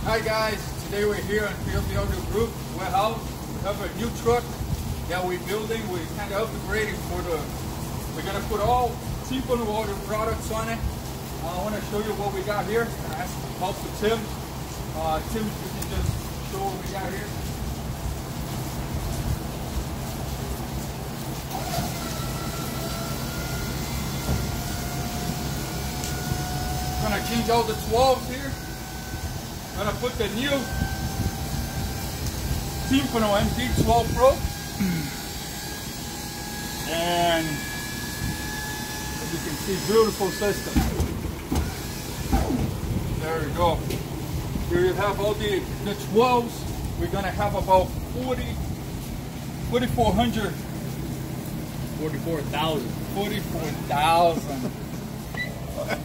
Hi guys, today we're here in PLP Audio Group warehouse. We have a new truck that we're building. We're kind of upgrading we're gonna put all Timpano audio products on it. I want to show you what we got here. I'm gonna ask help to Tim. Tim, you can just show what we got here. I'm gonna change all the 12s here. I'm gonna put the new Timpano MD12 Pro, and as you can see, beautiful system. There we go. Here you have all the 12s. We're gonna have about 44,000. 44,000.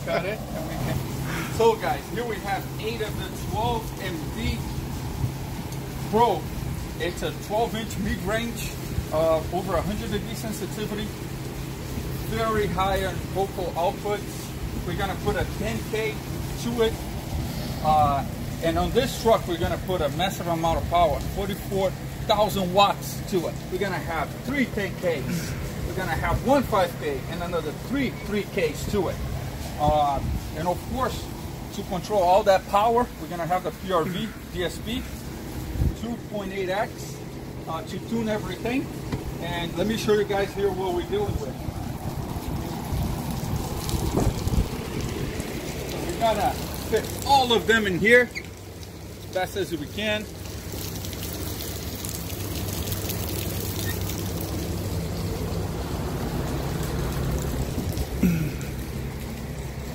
Got it? And we can. So guys, here we have 8 of the 12 MD Pro. It's a 12-inch mid-range, over 100 dB sensitivity, very high on vocal outputs. We're gonna put a 10K to it, and on this truck we're gonna put a massive amount of power, 44,000 watts to it. We're gonna have 3 10Ks. We're gonna have 1 5K and another 3 3Ks to it. And of course, to control all that power, we're gonna have the PRV DSP 2.8X to tune everything. And let me show you guys here what we're dealing with. So we gotta fit all of them in here as fast as we can.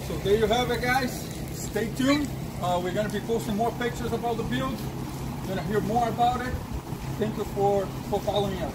So there you have it, guys. Stay tuned. We're going to be posting more pictures about the build. You're going to hear more about it. Thank you for following us.